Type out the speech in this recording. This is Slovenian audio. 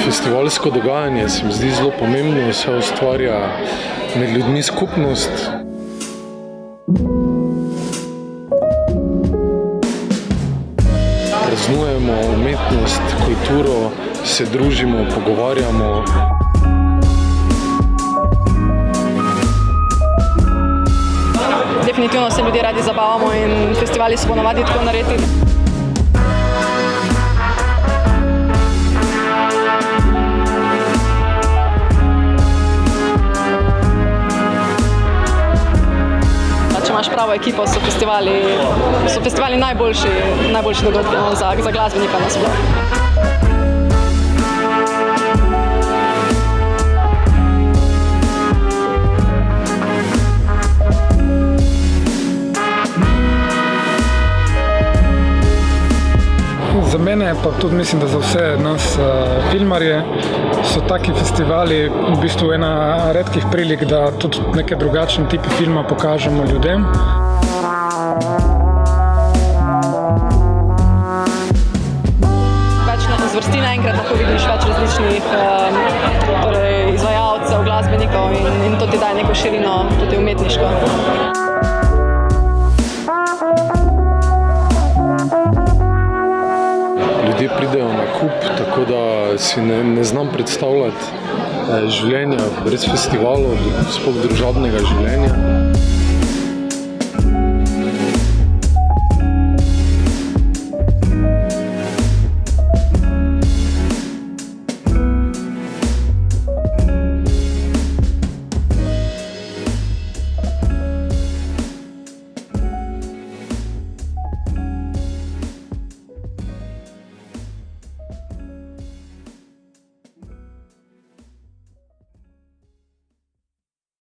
Festivalsko dogajanje se mi zdi zelo pomembno, se ustvarja med ljudmi skupnost. Praznujemo umetnost, kulturo, se družimo, pogovarjamo. Definitivno se ljudje radi zabavamo in festivali so ponavadi tako narejeni. Če imaš pravo ekipo, so festivali najboljši dogodki za glasbenika nasploh. Za mene, pa tudi mislim, da za vse nas filmarje, so taki festivali v bistvu ena redkih prilik, da tudi neke drugačne tipe filma pokažemo ljudem. Več zvrsti naenkrat lahko vidiš več različnih izvajalcev, glasbenikov in to ti daje neko širino, tudi umetniško. Ljudje pridejo na kup, tako da si ne znam predstavljati življenja brez festivalov, sploh družabnega življenja.